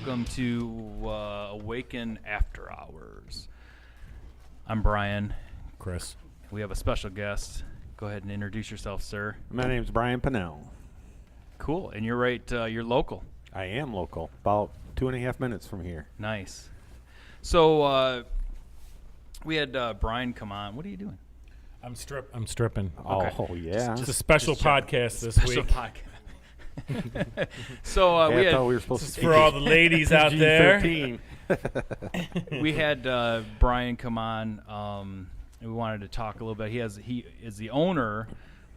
welcome to Awaken After Hours. I'm Brian. Chris. We have a special guest. Go ahead and introduce yourself, sir. My name's Brian Pennel. Cool. And you're right, you're local. I am local, about 2.5 minutes from here. Nice. So we had Brian come on. What are you doing? I'm stripping. Okay. Oh, yeah. It's a special podcast this Special week. podcast. So Hey, we I thought had we were supposed to For all the ladies out there. G13. we had Brian come on. And we wanted to talk a little bit. He is the owner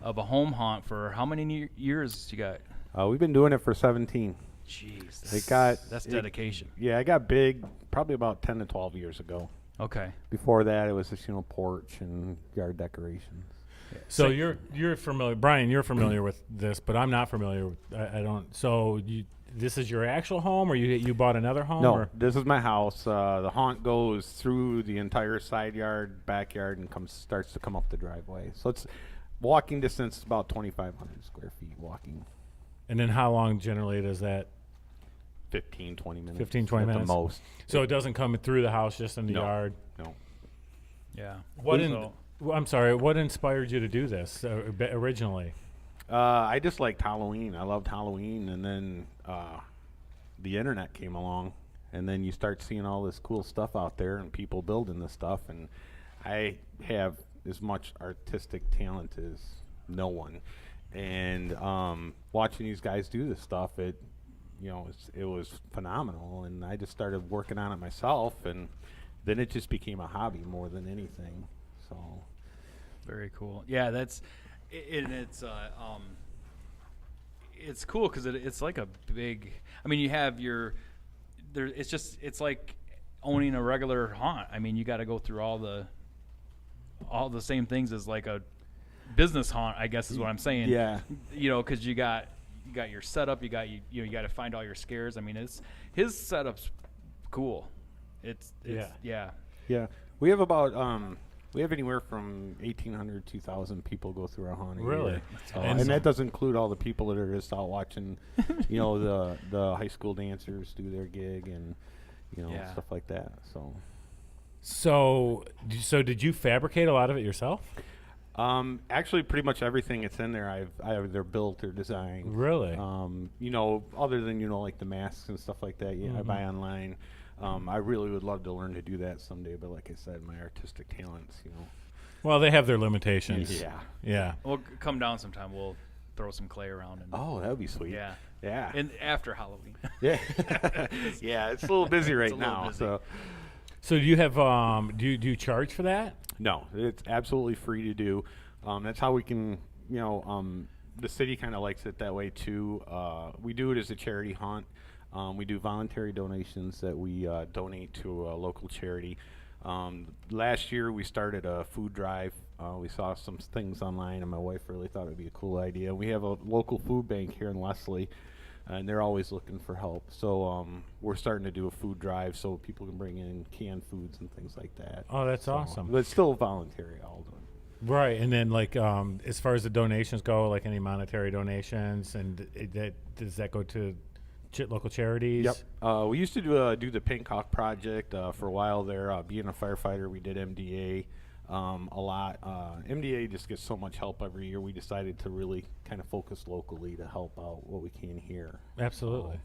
of a home haunt for how many years you got? We've been doing it for 17. Jeez, that's dedication. Yeah, I got big probably about 10 to 12 years ago. Okay. Before that, it was just, porch and yard decorations. So you're familiar, Brian. You're familiar with this, but I'm not familiar. I don't. So this is your actual home, or you bought another home? No, or? this is my house. The haunt goes through the entire side yard, backyard, and starts to come up the driveway. So it's walking distance, about 2,500 square feet walking. And then how long generally does that? 15, 20 minutes. 15, 20 at minutes? the most. So it doesn't come through the house, just in the No. yard. No. Yeah. I'm sorry. What inspired you to do this originally? I just liked Halloween. I loved Halloween, and then the internet came along, and then you start seeing all this cool stuff out there and people building this stuff, and I have as much artistic talent as no one. And watching these guys do this stuff, it was phenomenal, and I just started working on it myself, and then it just became a hobby more than anything. So Very cool. Yeah, it's cool because it's like a big. I mean, you have it's like owning a regular haunt. I mean, you got to go through all the same things as like a business haunt, I guess is what I'm saying. yeah. Because you got your setup. You got to find all your scares. I mean, his setup's cool. It's Yeah. Yeah, we have about we have anywhere from 1,800 to 2,000 people go through our haunt. Really? And that doesn't include all the people that are just out watching, the high school dancers do their gig and stuff like that. So did you fabricate a lot of it yourself? Actually, pretty much everything that's in there, I've either built or designed. Really? Other than like the masks and stuff like that, I buy online. I really would love to learn to do that someday, but like I said, my artistic talents, Well, they have their limitations. Yeah. We'll come down sometime. We'll throw some clay around. Oh, that would be sweet. Yeah. Yeah. And after Halloween. Yeah. Yeah, it's a little busy right now. busy. So do you have do you charge for that? No, it's absolutely free to do. That's how we can, the city kind of likes it that way too. We do it as a charity haunt. We do voluntary donations that we donate to a local charity. Last year we started a food drive. We saw some things online, and my wife really thought it would be a cool idea. We have a local food bank here in Leslie, and they're always looking for help. So we're starting to do a food drive so people can bring in canned foods and things like that. Oh, that's awesome. But it's still voluntary, all of it. Right, and then like as far as the donations go, like any monetary donations, and does that go to local charities? Yep. We used to do the Pink Hawk Project for a while there. Being a firefighter, we did MDA a lot. MDA just gets so much help every year. We decided to really kind of focus locally to help out what we can here. Absolutely.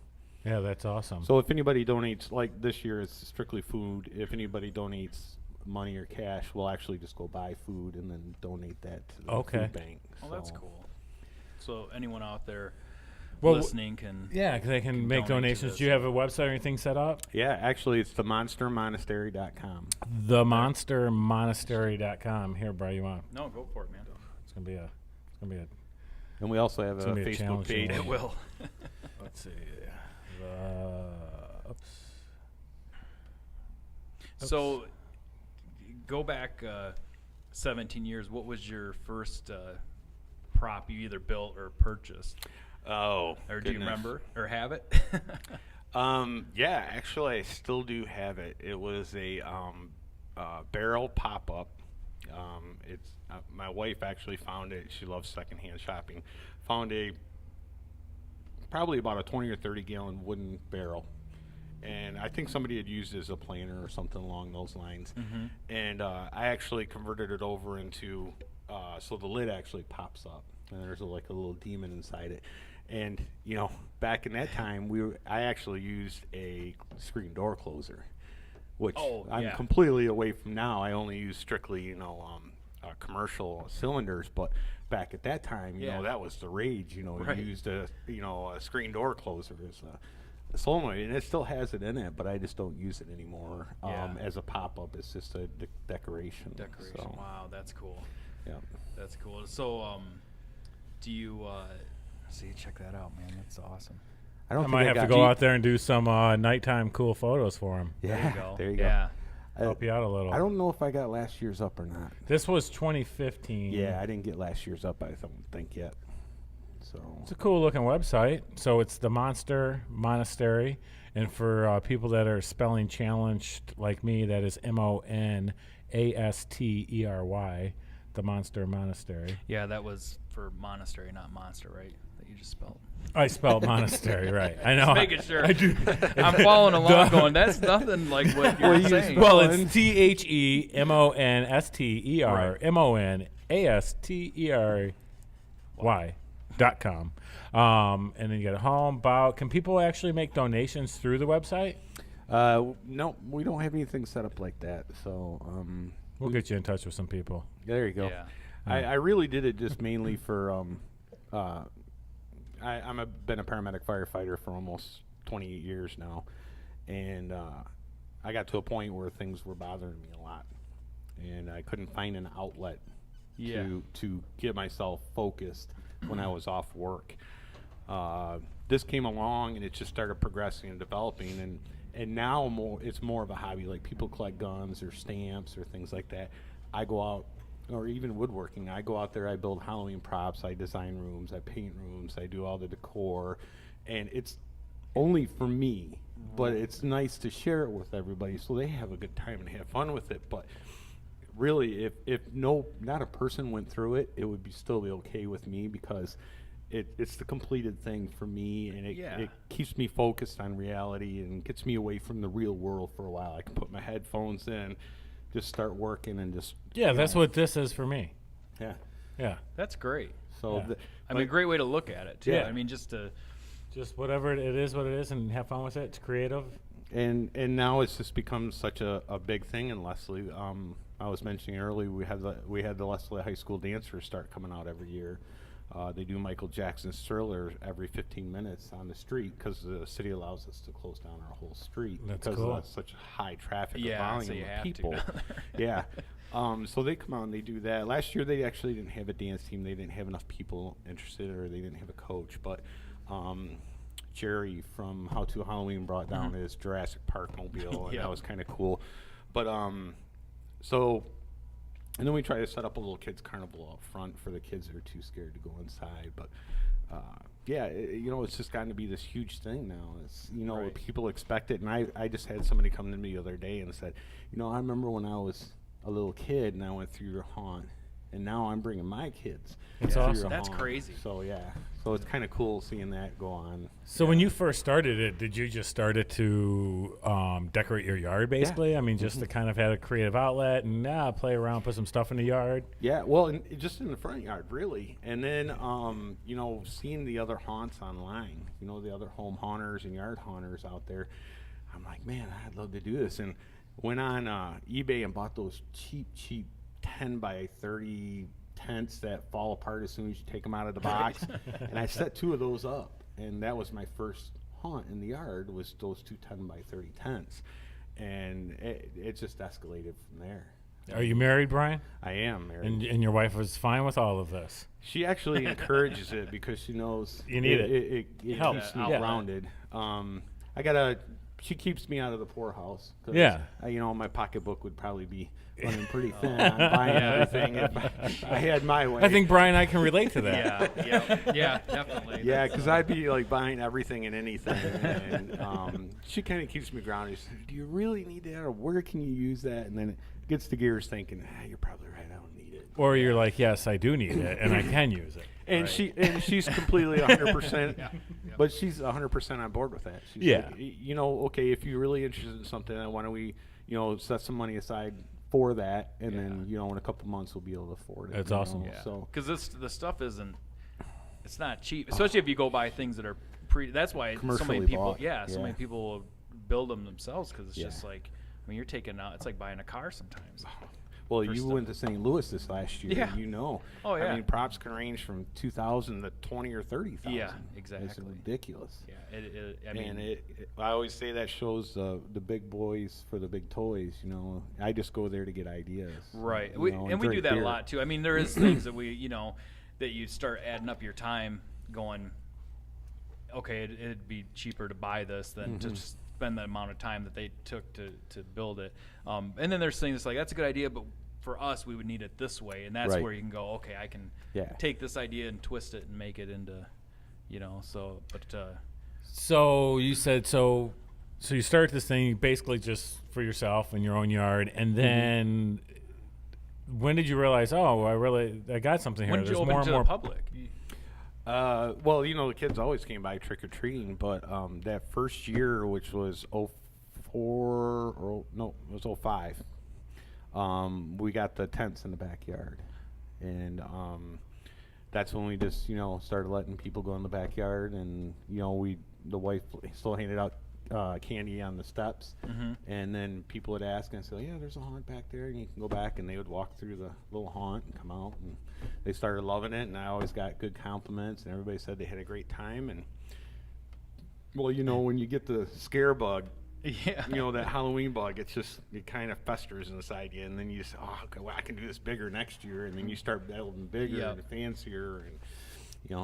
Yeah, that's awesome. So if anybody donates, like this year it's strictly food. If anybody donates money or cash, we'll actually just go buy food and then donate that to the food bank. Well, that's cool. So anyone out there Well, listening can they can make donate to donations. this. Do you have a website or anything set up? Yeah, actually it's themonstermonastery.com. Themonstermonastery.com. Here, Brian, you want? No, go for it, man. It's gonna be a. And we also have It's a gonna be a Facebook challenging page. It will. Let's see. Oops. So go back 17 years. What was your first prop you either built or purchased? Oh, Or do you remember or have it? Yeah, actually, I still do have it. It was a barrel pop-up. It's my wife actually found it. She loves secondhand shopping. Found probably about a 20 or 30 gallon wooden barrel, and I think somebody had used it as a planter or something along those lines. Mm-hmm. And I actually converted it over into so the lid actually pops up, and there's like a little demon inside it. And back in that time, I actually used a screen door closer, which I'm completely away from now. I only use strictly commercial cylinders, but back at that time, that was the rage. Right. You used a screen door closer as a solenoid, and it still has it in it, but I just don't use it anymore as a pop-up. It's just a decoration. So. Wow, that's cool. Yeah, that's cool. So, do you see? Check that out, man. That's awesome. I don't. I might have to go out there and do some nighttime cool photos for him. Yeah, there you go. There you go. Yeah. Help you out a little. I don't know if I got last year's up or not. This was 2015. Yeah, I didn't get last year's up. I don't think yet. So it's a cool looking website. So it's the Monastery, and for people that are spelling challenged like me, that is Monastery, the Monastery. Yeah, that was for Monastery, not Monster, right? That you just spelled. I spelled Monastery right. I know. Just making sure. I do. I'm following along, going. That's nothing like what you're saying. Well, it's TheMonastery.com. And then you get a home, about. Can people actually make donations through the website? No, we don't have anything set up like that. So we'll get you in touch with some people. There you go. Yeah. I really did it just mainly for been a paramedic firefighter for almost 28 years now, and I got to a point where things were bothering me a lot, and I couldn't find an outlet to get myself focused when I was off work. This came along, and it just started progressing and developing, and now it's more of a hobby. Like, people collect guns or stamps or things like that. I go out, or even woodworking. I go out there, I build Halloween props, I design rooms, I paint rooms, I do all the decor, and it's only for me, but it's nice to share it with everybody so they have a good time and have fun with it. But really, if not a person went through it, it would still be okay with me, because it's the completed thing for me, and it keeps me focused on reality and gets me away from the real world for a while. I can put my headphones in, just start working, and just that's what this is for me. Yeah, That's great. So I mean, great way to look at it too. Yeah. I mean, just whatever it is, what it is, and have fun with it. It's creative. and now it's just become such a big thing in Leslie. I was mentioning earlier, we had the Leslie High School dancers start coming out every year. They do Michael Jackson's Thriller every 15 minutes on the street, because the city allows us to close down our whole street. That's because cool. That's such high traffic so volume you of have people. to. So they come out and they do that. Last year they actually didn't have a dance team. They didn't have enough people interested, or they didn't have a coach. But Jerry from How to Halloween brought down his Jurassic Park mobile, and that was kind of cool. But and then we try to set up a little kids carnival out front for the kids that are too scared to go inside. But it's just gotten to be this huge thing now. It's people expect it, and I just had somebody come to me the other day and said, I remember when I was a little kid and I went through your haunt, and now I'm bringing my kids. That's through awesome. your That's haunt. crazy. So it's kind of cool seeing that go on. So when you first started it, did you just start it to decorate your yard, basically? Yeah. I mean, just to kind of have a creative outlet and play around, put some stuff in the yard? Yeah, well, just in the front yard, really. And then, seeing the other haunts online, the other home haunters and yard haunters out there, I'm like, man, I'd love to do this. And went on eBay and bought those cheap 10 by 30 tents that fall apart as soon as you take them out of the box. And I set 2 of those up, and that was my first haunt in the yard, was those 2 10 by 30 tents. And it just escalated from there. Are you married, Brian? I am married. And your wife was fine with all of this? She actually encourages it, because she knows you need it helps. keeps me Yeah. grounded. She keeps me out of the poorhouse. My pocketbook would probably be running pretty thin on buying everything if I had my way. I think Brian and I can relate to that. Yeah, definitely. Yeah, because I'd be like buying everything and anything, and she kind of keeps me grounded. She says, "Do you really need that, or where can you use that?" And then it gets the gears thinking, "You're probably right. I don't need it." Or you're like, yes, I do need it, and I can use it. And she's completely 100%. But she's 100% on board with that. She's Yeah. like, okay, if you're really interested in something, then why don't we, set some money aside for that, and then in a couple months we'll be able to afford it. That's awesome. Yeah. So Because the stuff it's not cheap, especially if you go buy things that are that's why so many Commercially people, bought. so many Yeah. people will build them themselves because it's Yeah. just like, you're taking out, it's like buying a car sometimes. Well, for you stuff. went to St. Louis this last year. Yeah. Oh, yeah. I mean, props can range from 2,000 to 20 or 30,000. Yeah, It's exactly. ridiculous. Yeah, I mean, And I always say that shows the big boys for the big toys. I just go there to get ideas. right. and We drink do that beer. a lot too. I mean, there is things that that you start adding up your time going, okay, it'd be cheaper to buy this than to just spend the amount of time that they took to build it. And then there's things like, that's a good idea, but for us, we would need it this way. And that's Right. where you can go, okay, I can take this idea and twist it and make it into, So you said so you start this thing basically just for yourself in your own yard, and then when did you realize, I got something here? when did you There's open more to and more the public? Well, the kids always came by trick or treating, but that first year, which was 04, it was 05. We got the tents in the backyard, and that's when we just started letting people go in the backyard, and the wife still handed out candy on the steps, and then people would ask, and I said, yeah, there's a haunt back there, and you can go back, and they would walk through the little haunt and come out, and they started loving it, and I always got good compliments, and everybody said they had a great time. And well, when you get the scare bug, Yeah. that Halloween bug, it kind of festers inside you, and then you say, okay, well, I can do this bigger next year, and then you start building bigger and fancier, and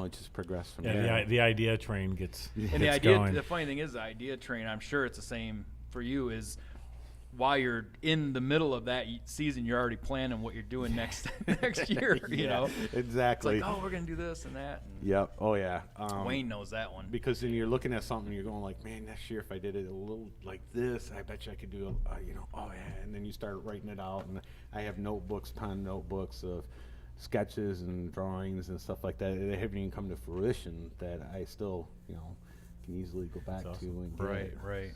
it just progressed from there. the idea train gets And gets going. the funny thing is, the idea train, I'm sure it's the same for you, is while you're in the middle of that season, you're already planning what you're doing next year. Exactly. It's like, we're gonna do this and that. And Yep. Oh yeah. Wayne knows that one. Because then you're looking at something, you're going like, man, next year if I did it a little like this, I bet you I could do and then you start writing it out, and I have ton notebooks of sketches and drawings and stuff like that. They haven't even come to fruition that I still, can easily go back to and get it. Right.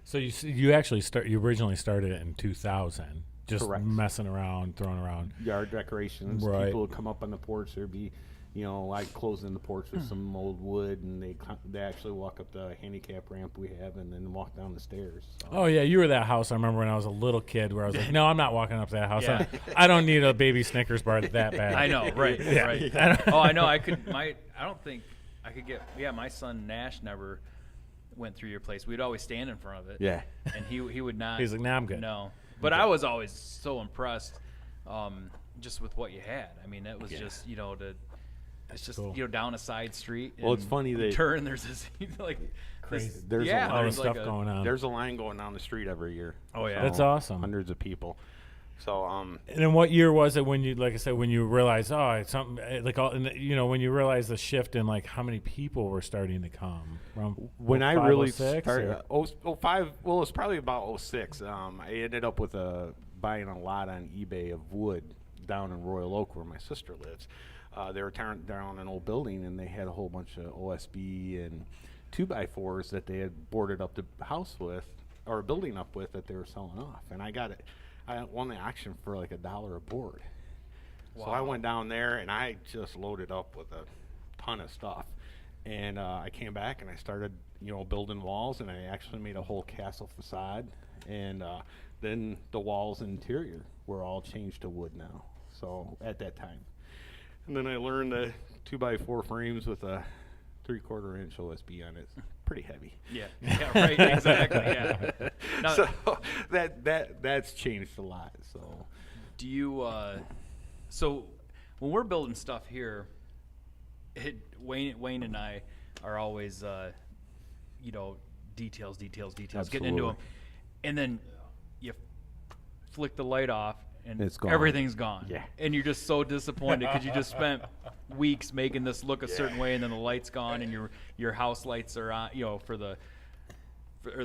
So you actually you originally started it in 2000, just Correct. messing around, throwing around Yard decorations. Right. People would come up on the porch. There'd be, I'd close in the porch with some old wood, and they actually walk up the handicap ramp we have, and then walk down the stairs. So. Oh yeah, you were that house. I remember when I was a little kid, where I was like, "No, I'm not walking up that house. Yeah. I don't need a baby Snickers bar that bad." I know, right, Yeah. right. Yeah. Oh, I know. I don't think I could get. Yeah, my son Nash never went through your place. We'd always stand in front of it. Yeah. And he would not. He's like, "Nah, I'm good." No, but I was always so impressed, just with what you had. I mean, it was just it's just Cool. down a side street. Well, it's and funny you that- turn. There's this like Crazy. There's a yeah, lot All the there's stuff like going on. There's a line going down the street every year. Oh, yeah. That's awesome. Hundreds of people. So And then what year was it when you, like I said, when you realized, it's something like all, when you realized the shift in like how many people were starting to come? Around when I 05, really 06, started, or- 05, well, it was probably about 06. I ended up with buying a lot on eBay of wood down in Royal Oak where my sister lives. They were tearing down an old building, and they had a whole bunch of OSB and 2x4s that they had boarded up the house with, or building up with, that they were selling off. And I won the auction for like $1 a board. Wow. So I went down there, and I just loaded up with a ton of stuff. And I came back, and I started, building walls, and I actually made a whole castle facade. And then the walls and interior were all changed to wood now. So at that time. And then I learned the 2x4 frames with a 3/4 inch OSB on it. It's pretty heavy. Yeah, right, exactly. Yeah. Now, So that's changed a lot. So do you? So when we're building stuff here, Wayne and I are always, details, getting into Absolutely. them, and then you flick the light off, and It's gone. everything's gone. Yeah. And you're just so disappointed because you just spent weeks making this look a certain way, and then the light's gone, and your house lights are on, or the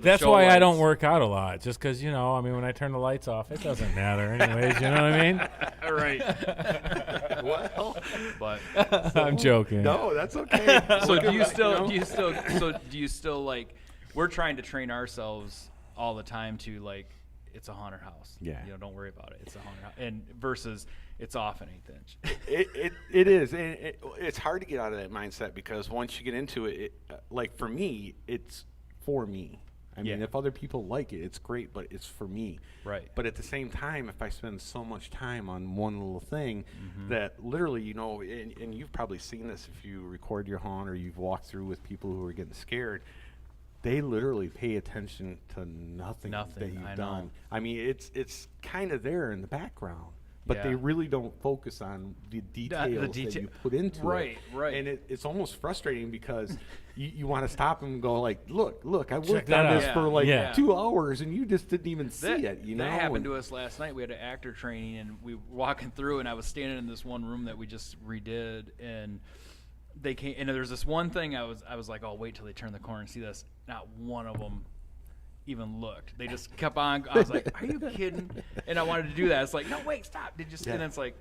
That's show why I don't lights. work out a lot, just because when I turn the lights off, it doesn't matter anyways. You know what I mean? right. Well, But I'm joking. no, that's okay. so do you You still know? do you still like, we're trying to train ourselves all the time to like, it's a haunted house. Yeah. You know, don't worry about it. It's a haunted house. And versus it's off an 1/8 inch. It is, and it's hard to get out of that mindset because once you get into it, like for me, it's for me. I mean, Yeah. if other people like it, it's great, but it's for me. Right. But at the same time, if I spend so much time on one little thing Mm-hmm. that literally, you know, and you've probably seen this if you record your haunt or you've walked through with people who are getting scared, they literally pay attention to nothing that Nothing, you've I done. know. I mean, it's kind of there in the background, but they Yeah. really don't focus on the details that you put into it. Right, right. And it's almost frustrating because you want to stop them and go like, look, I worked that on out. this for Yeah, like yeah. 2 hours and you just didn't even see it, you know? That happened And- to us last night. We had an actor training, and we were walking through, and I was standing in this one room that we just redid, and they came, and there's this one thing I was like, oh, wait till they turn the corner and see this. Not one of them even looked. They just kept on. I was like, are you kidding? And I wanted to do that. It's like, no, wait, stop. Did you see? Yeah. And it's like,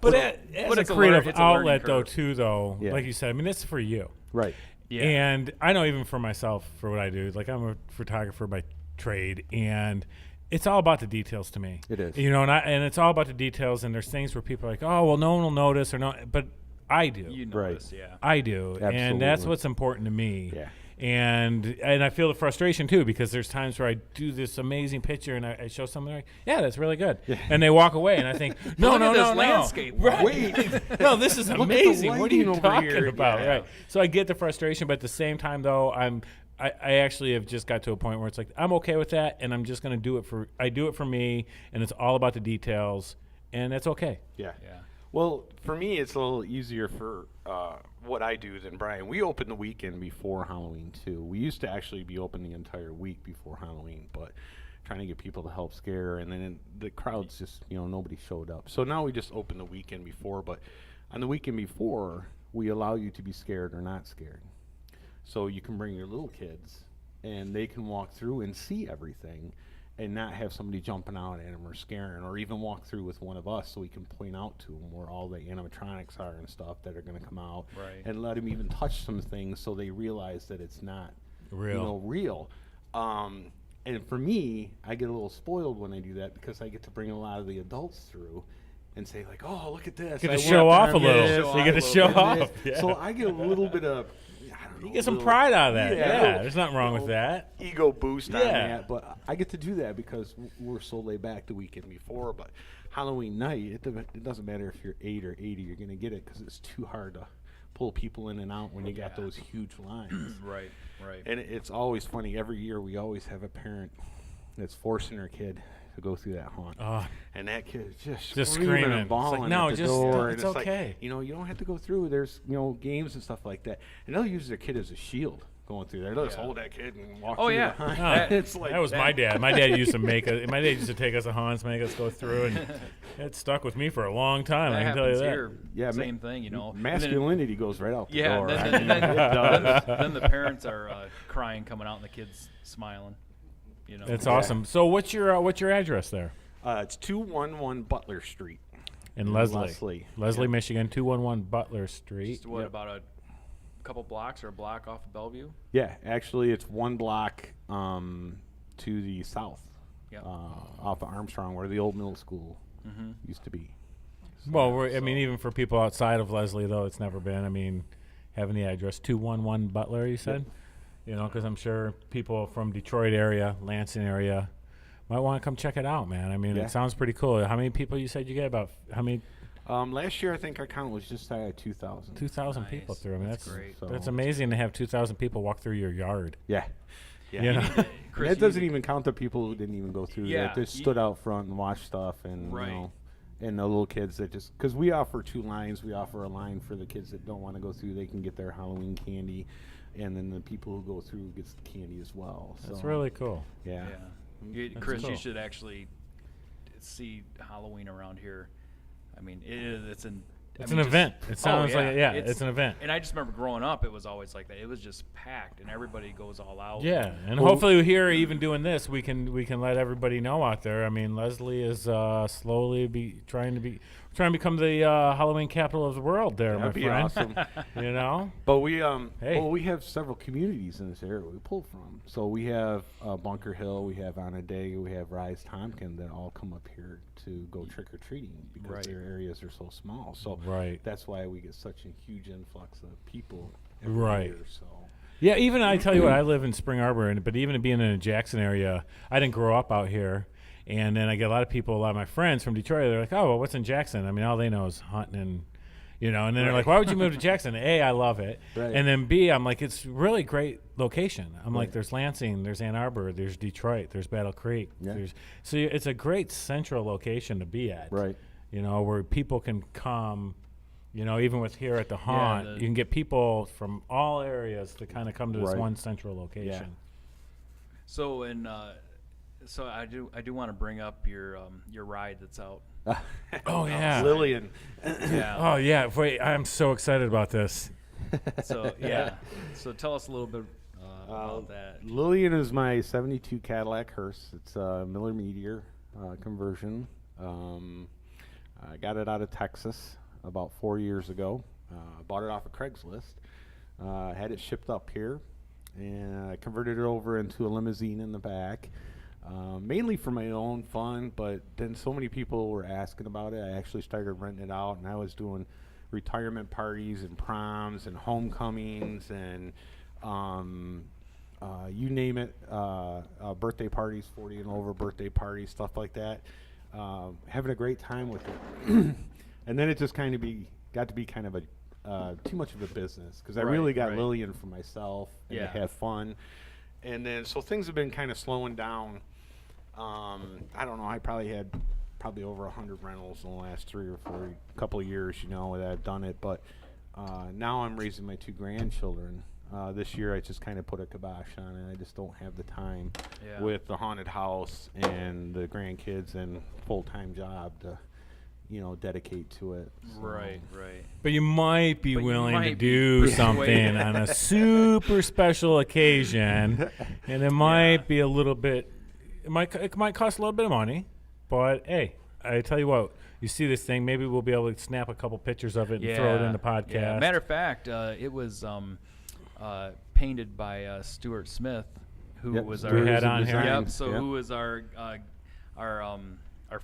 But so- as a it's creative it's a learning outlet, though, curve. too, though, Yeah. like you said, I mean, it's for you. Right. Yeah. And I know even for myself, for what I do, like I'm a photographer by trade, and it's all about the details to me. It is. You know, and it's all about the details, and there's things where people are like, oh, well, no one will notice or no, but I do. You Right. notice, yeah. I do, and that's Absolutely. what's important to me. Yeah. And I feel the frustration too because there's times where I do this amazing picture and I show something like, yeah, that's really good, and they walk away and I think, no, Look no, at this no, landscape. right? Wait. No, this is Look at the amazing. What are you lighting over talking here. about? Yeah. Right. So I get the frustration, but at the same time though, I actually have just got to a point where it's like I'm okay with that, and I'm just going to do it for me, and it's all about the details, and it's okay. Yeah. Yeah. Well, for me, it's a little easier for what I do than Brian. We open the weekend before Halloween, too. We used to actually be open the entire week before Halloween, but trying to get people to help scare, and then the crowds just, you know, nobody showed up. So now we just open the weekend before, but on the weekend before, we allow you to be scared or not scared. So you can bring your little kids, and they can walk through and see everything and not have somebody jumping out at them or scaring, or even walk through with one of us so we can point out to them where all the animatronics are and stuff that are going to come out, Right. and let them even touch some things so they realize that it's not Real. you know, real. And for me, I get a little spoiled when I do that because I get to bring a lot of the adults through and say like, oh, look at this. Get I to went show up off there a and did little. this, You get to I show did off. this. Yeah. So I get a little bit of, I don't know, You get some little- pride out of that. Yeah, Yeah, little- there's nothing wrong with little that. ego boost on Yeah. that, but I get to do that because we're so laid back the weekend before. But Halloween night, it doesn't matter if you're 8 or 80, you're gonna get it because it's too hard to pull people in and out when you got Yeah. those huge lines. Right. Right. And it's always funny. Every year we always have a parent that's forcing their kid to go through that haunt. Oh, And that kid is Just screaming screaming. and It's bawling like, no, at the just door. don't- And it's like, okay. you know, you don't have to go through. There's, you know, games and stuff like that. And they'll use their kid as a shield going through there. They'll just Yeah. hold that kid and walk Oh, through yeah. the hunt. That- It's like that was my dad. My dad used to make us. My dad used to take us to haunts, make us go through, and it stuck with me for a long time. That I can tell you happens that. here. Yeah, Same thing, you know. And then- Masculinity goes right out the Yeah, door. then, I then, mean, then, it does. then the parents are crying coming out and the kids smiling. You know. That's Yeah. awesome. So what's your address there? It's 211 Butler Street. In Leslie, Leslie. Leslie, Yep. Michigan, 211 Butler Street. Just what, Yep. about a couple blocks or a block off of Bellevue? Yeah, actually, it's one block to the south, Yep. off of Armstrong, where the old middle school Mm-hmm. used to be. Well, I mean, even for people outside of Leslie, though, it's never been. I mean, having the address 211 Butler, you said, you know, because I'm sure people from Detroit area, Lansing area, might want to come check it out, man. I mean, Yeah. it sounds pretty cool. How many people you said you get? About how many? Last year, I think our count was just at 2,000. 2,000 Nice. people through. I mean, That's that's great. So- That's amazing to have 2,000 people walk through your yard. Yeah. Yeah. You know? And Chris, that you doesn't need even count the people who didn't even go through. Yeah, That just you- stood out front and watched stuff, and Right. you know, and the little kids that just because we offer 2 lines. We offer a line for the kids that don't want to go through. They can get their Halloween candy, and then the people who go through gets the candy as well. That's so, really cool. yeah. That's That's Chris, cool. you should actually see Halloween around here. I mean, it's an. I It's mean, an just- event. It Oh, sounds like it's an event. And I just remember growing up, it was always like that. It was just packed, and everybody goes all out. Yeah, and Well- hopefully here, even doing this, we can let everybody know out there. I mean, Leslie is slowly trying to be trying to become the Halloween capital of the world there, That'd my be friend. awesome. You know? But we Hey. well, we have several communities in this area we pull from. So we have Bunker Hill, we have Onondaga, we have Rise Tompkin that all come up here to go trick or treating because Right. their areas are so small. So Right. that's why we get such a huge influx of people every Right. year. So Yeah, even I tell you what, I live in Spring Arbor, but even being in the Jackson area, I didn't grow up out here. And then I get a lot of my friends from Detroit, they're like, oh, well, what's in Jackson? I mean, all they know is hunting and, you know, and then they're like, why would you move to Jackson? A, I love it. Right. And then B, I'm like, it's really great location. I'm like, Right. there's Lansing, there's Ann Arbor, there's Detroit, there's Battle Creek. Yeah. So it's a great central location to be at. Right. You know, where people can come, you know, even with here at the haunt, you can get people from all areas to kind of come to this Right. one central location. So so I do want to bring up your ride that's out. Oh, yeah. Lillian. Yeah. Oh, yeah. Wait, I'm so excited about this. So yeah. So tell us a little bit about that. Lillian is my 72 Cadillac hearse. It's a Miller Meteor conversion. I got it out of Texas about 4 years ago. Bought it off of Craigslist. Had it shipped up here, and I converted it over into a limousine in the back. Mainly for my own fun, but then so many people were asking about it. I actually started renting it out, and I was doing retirement parties and proms and homecomings and you name it, birthday parties, 40 and over birthday parties, stuff like that. Having a great time with it. And then it just kind of got to be kind of a too much of a business because I really got Lillian for myself and to have fun. And then so things have been kind of slowing down. I don't know. I probably had over 100 rentals in the last 3 or 4 couple of years, you know, that I've done it. But now I'm raising my 2 grandchildren. This year I just kind of put a kibosh on it. I just don't have the time with the haunted house and the grandkids and full-time job to, you know, dedicate to it. So. Right. But you might be willing to might do be something on a super special occasion, and it might be a little bit. It might cost a little bit of money, but hey, I tell you what. You see this thing, maybe we'll be able to snap a couple pictures of it and throw it in the podcast. Yeah. Matter of fact, it was painted by Stuart Smith, who was We had on here. Yep. So who was our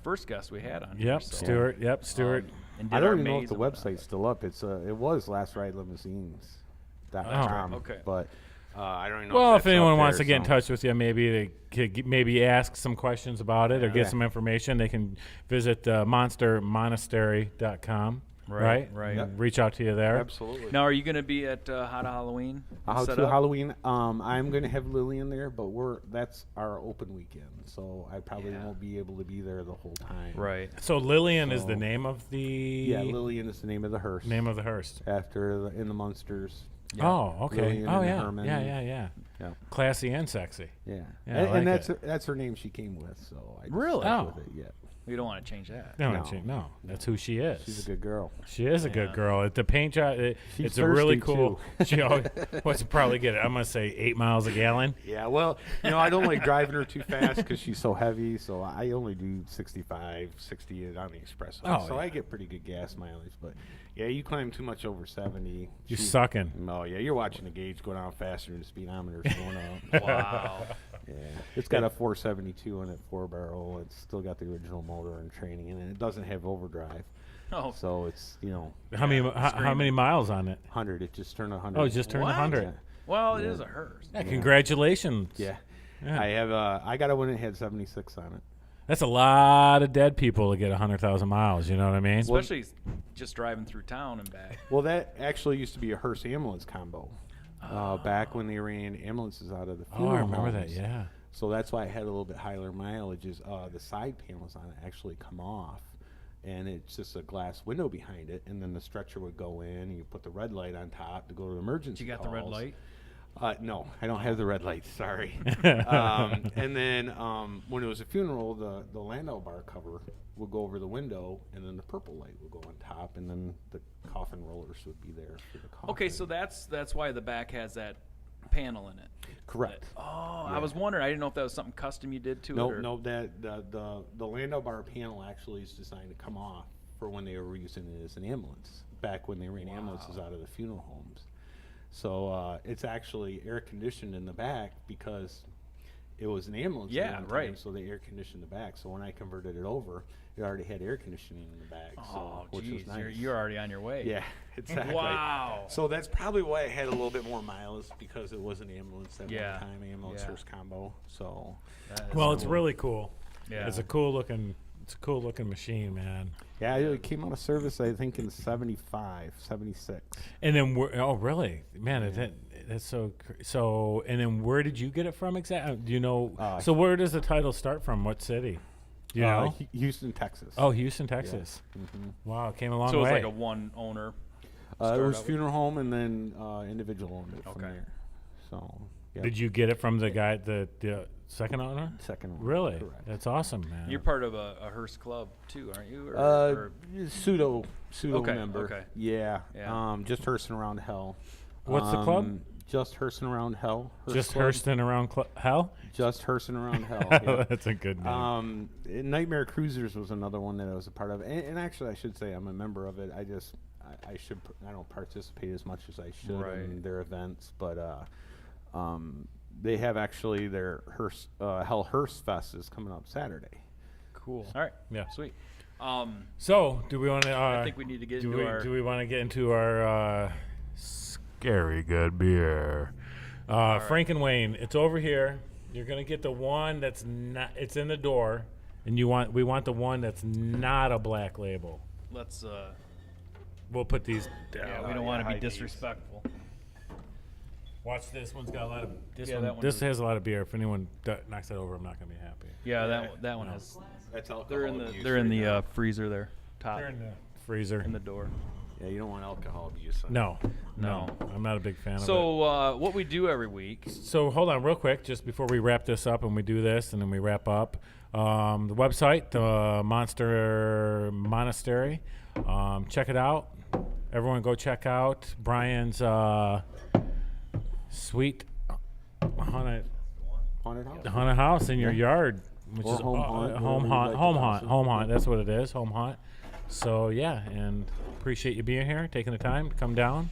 first guest we had on here. Yep, So, Stuart. Yep, Stuart. and did I our don't even know if maze the and whatnot. website's still up. It was LastRideLimousines.com. right. Okay. But I don't even know. Well, if if that's anyone up wants there, to get in so- touch with you, maybe they could maybe ask some questions about it or get some information, they can visit Monastery.com. Right. Right. Reach out to you there. Absolutely. Now, are you going to be at Hot Halloween? How set to up? Halloween? I'm going to have Lillian there, but that's our open weekend, so I probably won't be able to be there the whole time. Right. So Lillian is the So- name of the Yeah, Lillian is the name of the hearse. name of the hearse. After in the Munsters. Oh, okay. Lillian Oh, and yeah. Herman. Yeah. Yeah. Classy and sexy. Yeah. Yeah, I and like that's it. that's her name she came with, so I just Really? stuck Oh. with it. Yeah. We don't want to change that. No, No. that's who she is. She's a good girl. She is a good Yeah. girl. The paint job, She's it's a really thirsty, cool. She always, what's probably get it? I'm gonna say 8 miles a gallon. Yeah, well, I don't like driving her too fast because she's so heavy, so I only do 65, 60 on the expressway. Oh, so yeah. I get pretty good gas mileage, but yeah, you climb too much over 70. You're she's- sucking. Oh, yeah, you're watching the gauge go down faster than the speedometer's going up. Wow. Yeah, it's got a 472 in it, 4-barrel. It's still got the original motor and training in it. It doesn't have overdrive, Oh, so it's, How many screaming. miles on it? 100. It just turned 100. Oh, it just turned What? 100. Yeah. well, it is a hearse. Yeah, congratulations. Yeah. Yeah. I got it when it had 76 on it. That's a lot of dead people to get 100,000 miles. You know what I mean? Especially just driving through town and back. Well, that actually used to be a hearse ambulance combo. Back when they ran ambulances out of the Oh, funeral I remember that. homes. Yeah. So that's why it had a little bit higher mileages. The side panels on it actually come off, and it's just a glass window behind it, and then the stretcher would go in, and you put the red light on top to go to the emergency You got the red calls. light? No, I don't have the red light. Sorry. And then when it was a funeral, the Landau bar cover would go over the window, and then the purple light would go on top, and then the coffin rollers would be there for the coffin. Okay, so that's why the back has that panel in it. Correct. Oh, I was wondering. I didn't know if that was something custom you did to it. No, Or, no, that the Landau bar panel actually is designed to come off for when they were using it as an ambulance, back when they ran ambulances out of the funeral homes. So it's actually air conditioned in the back because it was an ambulance. at Yeah, one time, right. So they air conditioned the back. So when I converted it over, it already had air conditioning in the back. Oh, so, which was geez, nice. you're already on your way. Yeah, exactly. Wow. So that's probably why it had a little bit more miles, because it was an ambulance at Yeah. one time, ambulance Yeah. first combo. So That is Well, it's cool. really cool. Yeah. It's a cool looking machine, man. yeah, it came out of service I think in 75, 76. And then oh really, man, that's so. And then where did you get it from exactly? Do you know? So where does the title start from? What city? Do you know? Houston, Texas. Oh, Houston, Texas. Wow, it came a long So it way. was like a one owner. It start was out with? funeral home and then individual owned it from Okay. there. So yeah, Did you get it from the guy, the second owner? second one. Really? Correct. That's awesome, man. You're part of a hearse club too, aren't you? Pseudo Okay, member. okay. Yeah. Yeah. Just Hurston Around Hell. What's the club? Just Hurston Around Hell. Just Club. Hurston around hell? Just Hurston Around Hell. Yeah. That's a good name. Nightmare Cruisers was another one that I was a part of, and actually I should say I'm a member of it. I don't participate as much as I should Right. in their events, but they have actually their Hell Hearse Fest is coming up Saturday. Cool. All right. Yeah. Sweet. So, do we want to? I think we need to get into our. Do we want to get into our scary good beer? Frank and Wayne, it's over here. You're gonna get the one that's not. It's in the door, and we want the one that's not a black label. Let's. We'll put these down. Yeah, we don't want to be hide these. disrespectful. Watch this one's got a lot of. This Yeah, one. that one This is- has a lot of beer. If anyone knocks that over, I'm not gonna be happy. Yeah, that one has. That's alcohol. They're in abuse the right now. freezer there, top They're in the freezer. in the door. Yeah, you don't want alcohol abuse. No, No. I'm not a big fan of it. So what we do every week. So hold on real quick, just before we wrap this up, and we do this, and then we wrap up. The website, the Monastery. Check it out. Everyone go check out Brian's sweet haunted house in your yard, which Or is home haunt, home whatever you haunt, like to home haunt, call it. home haunt. That's what it is, home haunt. So yeah, and appreciate you being here, taking the time to come down.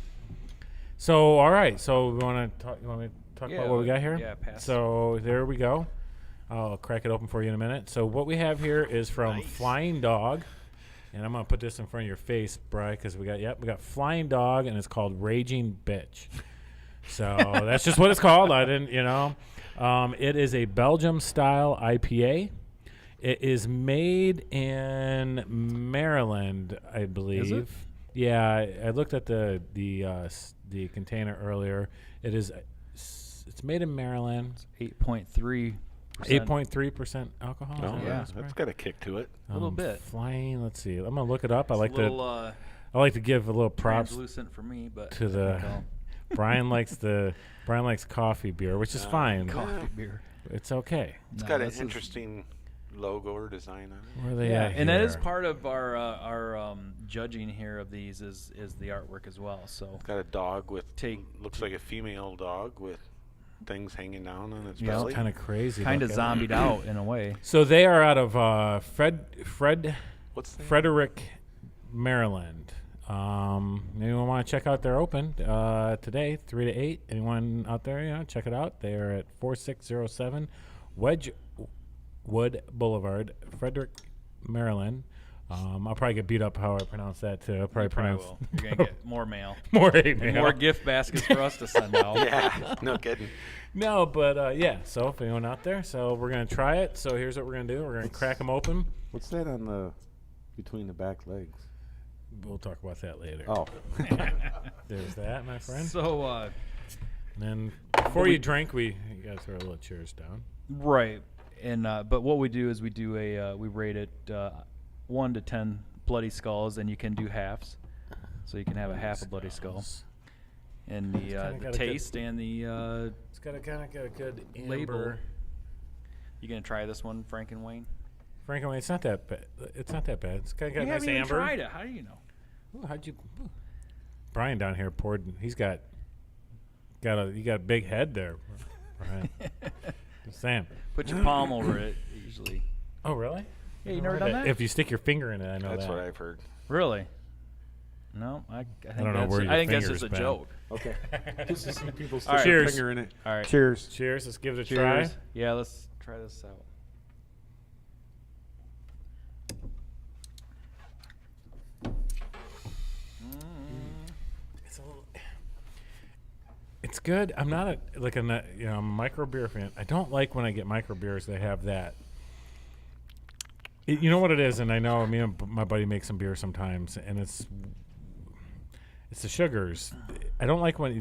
So all right, so we want to talk. You want me to talk Yeah, about what we got here? yeah, pass. So there we go. I'll crack it open for you in a minute. So what we have here is from Flying Dog, and I'm gonna put this in front of your face, Bri, because we got Flying Dog, and it's called Raging Bitch. So that's just what it's called. I didn't, it is a Belgium-style IPA. It is made in Maryland, I believe. Is it? Yeah, I looked at the container earlier. It's made in Maryland. 8.3. 8.3% alcohol. Oh, Is that yeah. right, Bri? That's got a kick to it. A little bit. Flying. Let's see. I'm gonna look it up. I like little, to give a little props translucent for me, but to the. Brian likes coffee beer, which is fine. coffee beer. It's okay. It's No, got an this is- interesting logo or design on it. Where are they Yeah, at and that is here? part of our judging here of these is the artwork as well. So It's got a dog with looks like a female dog with things hanging down on its Yeah. belly. Kind of crazy. kind of looking. zombied out in a way. So they are out of What's the Frederick, Maryland. Anyone want to check out? They're open today, 3 to 8. Anyone out there? Check it out. They are at 4607 Wedgewood Boulevard, Frederick, Maryland. I'll probably get beat up how I pronounce that too. I'll probably You probably pronounce will. You're gonna get more mail, more hate mail. more gift baskets for us to send out. Yeah, no kidding. No, but yeah. So if anyone out there, so we're gonna try it. So here's what we're gonna do. We're gonna crack them open. What's that on the between the back legs? We'll talk about that later. Oh, There's that, my friend. So And then before you drink, you gotta throw a little cheers down. right, and but what we do is we do we rate it 1 to 10 bloody skulls, and you can do halves, so you can have a half a bloody skull. And kinda the got a good- taste and the It's got a good label. amber. You gonna try this one, Frank and Wayne? Frankly, it's not that bad. It's not that bad. It's got a You nice haven't even amber. tried it. How do you know? Ooh, how'd you? Ooh. Brian down here poured. He's got a big head there, Brian. Just saying. Put your palm over it. Usually, Oh, really? Yeah, you never done that? If you stick your finger in it, I know That's that. what I've heard. Really? No, I think don't know that's where your I think that's finger's just a been. joke. Okay. Just to see people stick All right. their Cheers. finger in it. All right. Cheers. Cheers. Let's give it a Cheers. try. Yeah, let's try this out. It's good. I'm not a micro beer fan. I don't like when I get micro beers that have that. You know what it is, and I know me and my buddy make some beer sometimes, and it's the sugars. I don't like I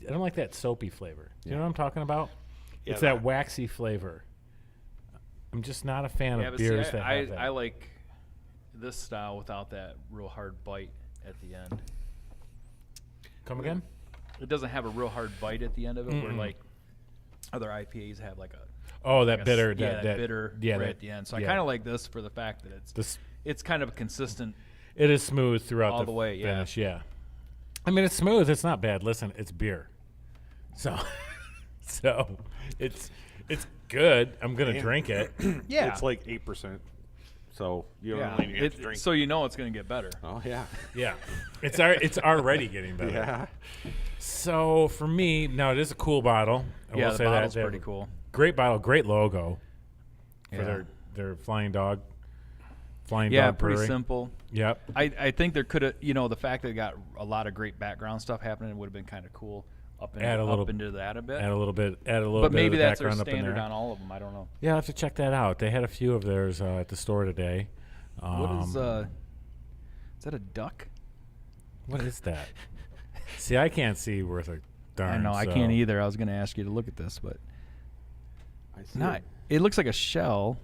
don't like that soapy flavor. You know what I'm talking about? Yeah, It's that waxy flavor. I'm just not a fan Yeah, of but beers see, that have that. I like this style without that real hard bite at the end. Come again? It doesn't have a real hard bite at the end of it, where like other IPAs have like a Oh, that like a bitter. s- yeah, that bitter right at the end. So I kind of like this for the fact that it's kind of consistent. It is smooth throughout All the way, yeah. finish. Yeah. I mean, it's smooth. It's not bad. Listen, it's beer. So it's good. I'm gonna drink it. Yeah, It's like 8%. So you don't yeah. really need to drink. So you know it's going to get better. Oh yeah. Yeah, it's already getting better. Yeah. So for me, now it is a cool bottle. I Yeah, will the say bottle's that. They have pretty a cool. Great bottle, great logo for Yeah. their Flying Dog. Yeah, Dog pretty Brewery. simple. Yep. I think there could have, the fact that it got a lot of great background stuff happening would have been kind of cool Add a little- up into that a bit. Add a little bit. But maybe of the that's their background up in standard there. on all of them. I don't know. Yeah, I have to check that out. They had a few of theirs at the store today. What is that a duck? What is that? See, I can't see worth a darn. I know, I so- can't either. I was going to ask you to look at this, but I see not. it. It looks like a shell.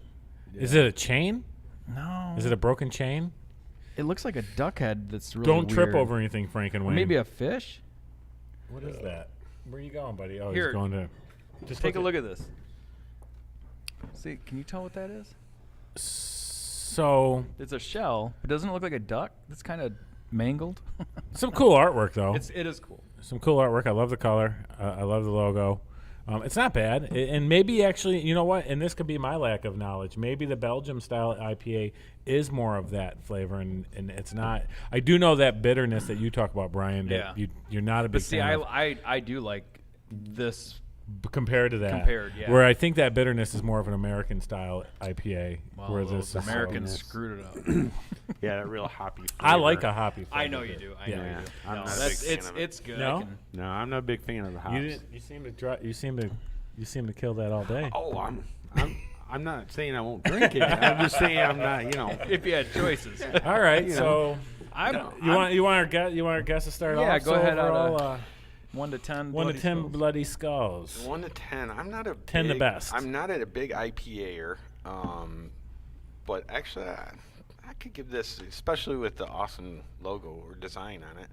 Is it a chain? No. Is it a broken chain? It looks like a duck head that's really Don't trip weird. over anything, Frank and Or Wayne. maybe a fish. What is that? Where are you going, buddy? Oh, Here. he's going to. Just Take a look at this. See, can you tell what that is? So, It's a shell, but doesn't it look like a duck? It's kind of mangled. some cool artwork though. It is cool. Some cool artwork. I love the color. I love the logo. It's not bad. And maybe actually, you know what? And this could be my lack of knowledge. Maybe the Belgium style IPA is more of that flavor, and it's not. I do know that bitterness that you talk about, Brian. That Yeah. you're not a big But see, fan of. I do like this. Compared to that, yeah. where I think that bitterness is more of an American style IPA, Well, where those this is Americans saltiness. screwed it up. Yeah, that real hoppy. I like flavor. a hoppy. I know flavor. you do. I Yeah. know you Yeah. do. I'm No, not a that's big fan it's of it. it's good. No? I can, No, I'm not a big fan of the hops. You didn't. You seem to You seem to kill that all day. Oh, I'm not saying I won't drink it. I'm just saying I'm not. if you had choices. All right, You know. so I'm, you want our guest to start off? Yeah, go So ahead, overall, 1 to 10. 1 to bloody 10 skulls. bloody skulls. 1 to 10. I'm not a 10 the big, best. I'm not a big IPA-er, but actually I could give this, especially with the awesome logo or design on it.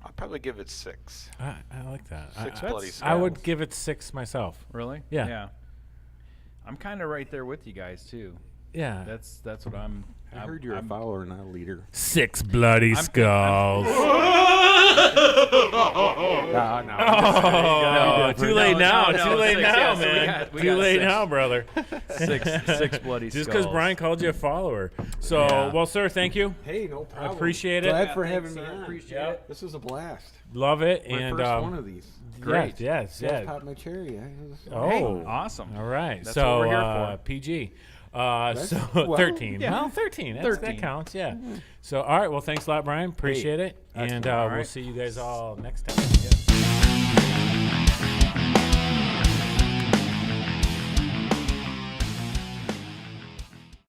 I'll probably give it 6. I like that. Six I, bloody I would skulls. give it 6 myself. Really? Yeah. Yeah. I'm kind of right there with you guys too. Yeah. That's what I'm. I heard you're a follower, not a leader. 6 bloody skulls. No, Oh, too late now. no, Too late 6, now, yeah, so we man. got- we Too got late 6. now, brother. six bloody Just because skulls. Brian called you a follower. So, Yeah. well, sir, thank you. Hey, no problem. appreciate it. Glad Yeah, for thanks, having me sir. on. Appreciate Yep. it. This was a blast. Love it. My and first one of these. Great. Yes. Just Yeah. popped my cherry. Oh. Hey, awesome. All right. That's so what we're here for. PG. That's- So well, 13. yeah. Well, 13. That 13. counts. Yeah. So all right. Well, thanks a lot, Brian. Appreciate it. that's And cool. we'll right. see you guys all next time.